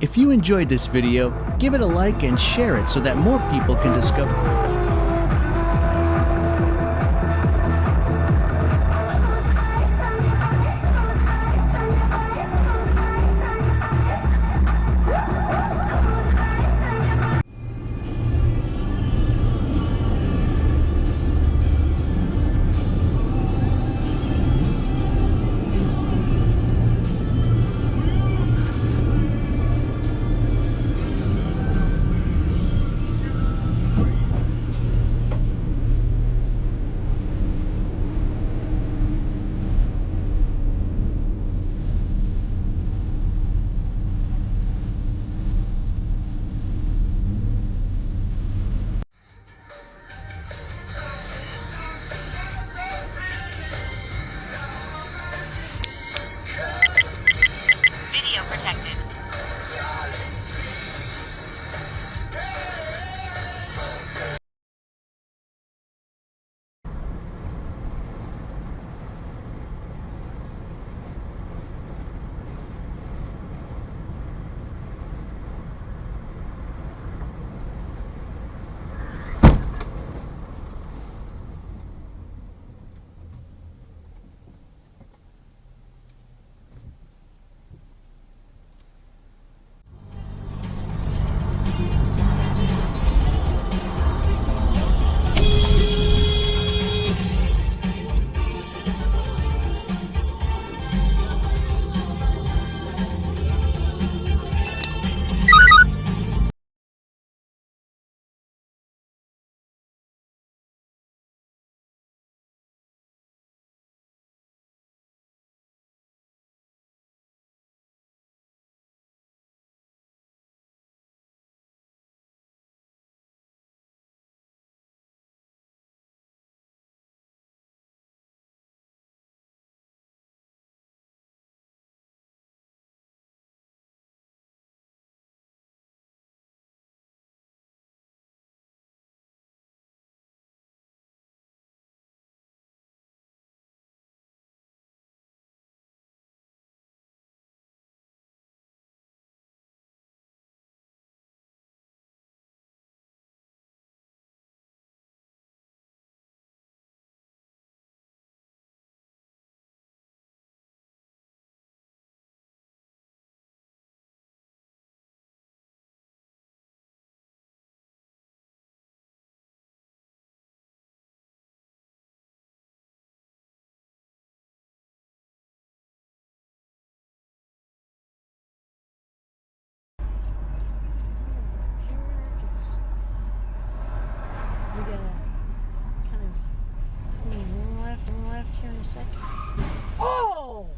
If you enjoyed this video, give it a like and share it so that more people can discover. Video protected. We gotta kind of one left here in a second. Oh!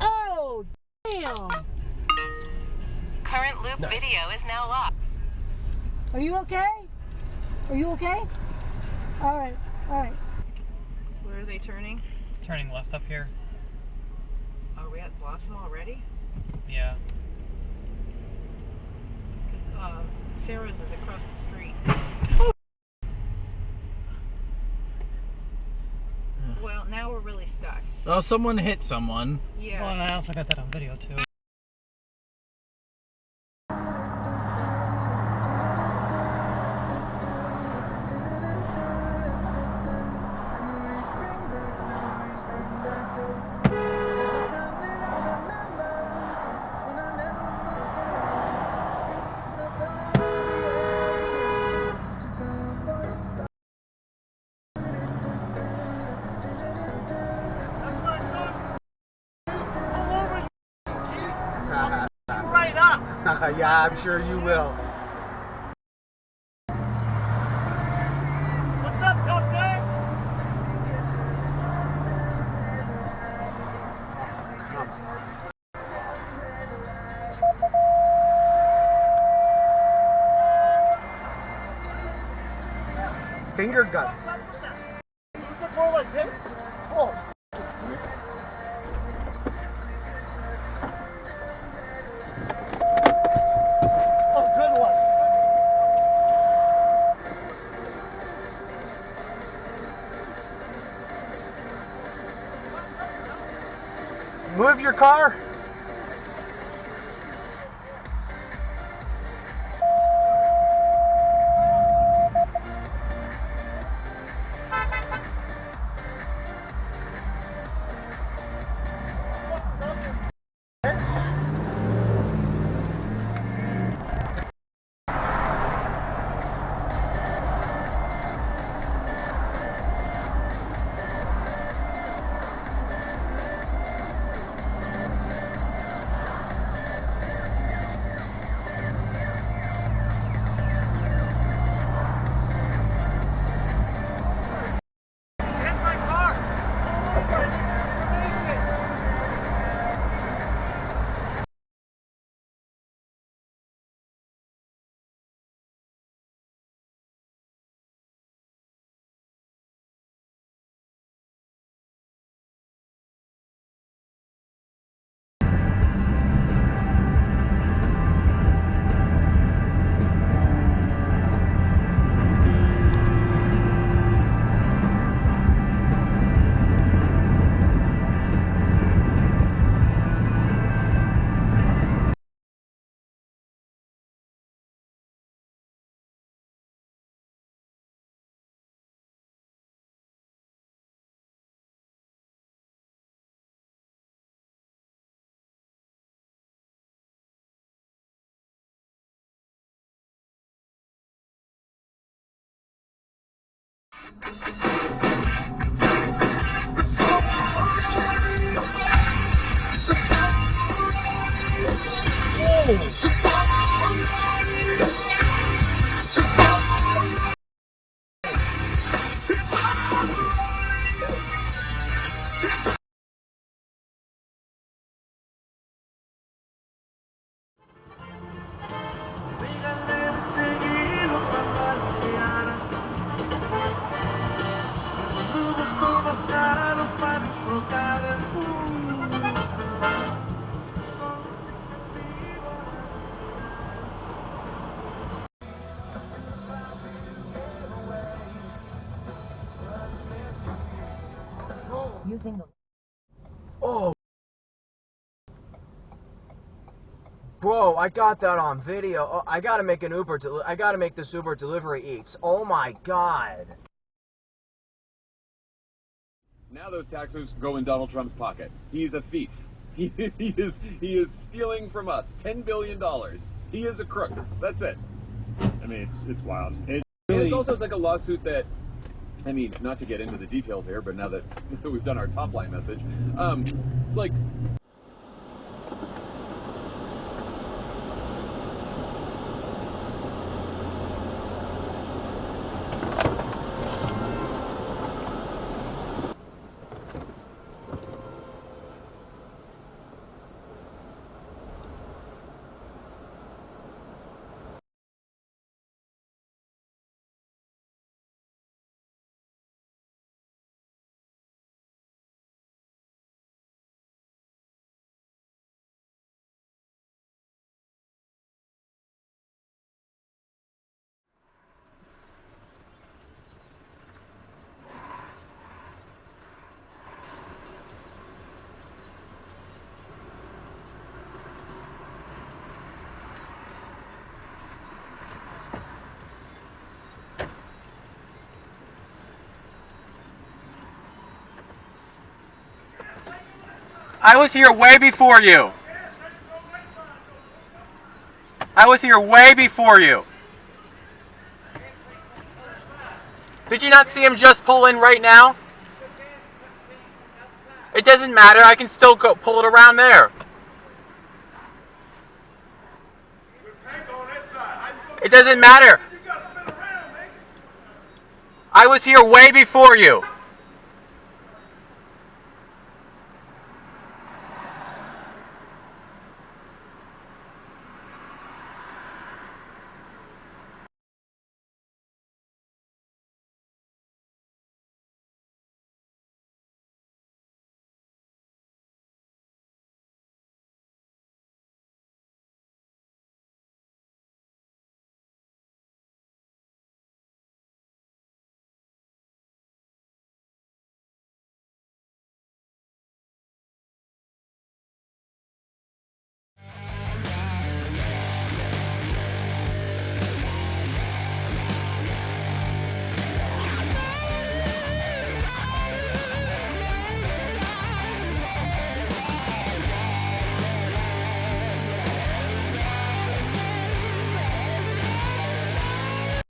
Oh, damn! Current loop video is now locked. Are you okay? Are you okay? All right, all right. Where are they turning? Turning left up here. Are we at Blossom already? Yeah. Because Sarah's is across the street. Well, now we're really stuck. Oh, someone hit someone. Yeah. Well, and I also got that on video too. Yeah, I'm sure you will. What's up, tough guy? Finger guns. You look more like this? Oh. Move your car. Using the Oh. Bro, I got that on video. Oh, I gotta make an Uber. I gotta make this Uber Delivery Eats. Oh my god. Now those taxes go in Donald Trump's pocket. He's a thief. He is stealing from us $10 billion. He is a crook. That's it. I mean, it's wild. It's also like a lawsuit that, I mean, not to get into the details here, but now that we've done our top line message, like. I was here way before you. I was here way before you. Did you not see him just pull in right now? It doesn't matter. I can still go pull it around there. It doesn't matter. I was here way before you.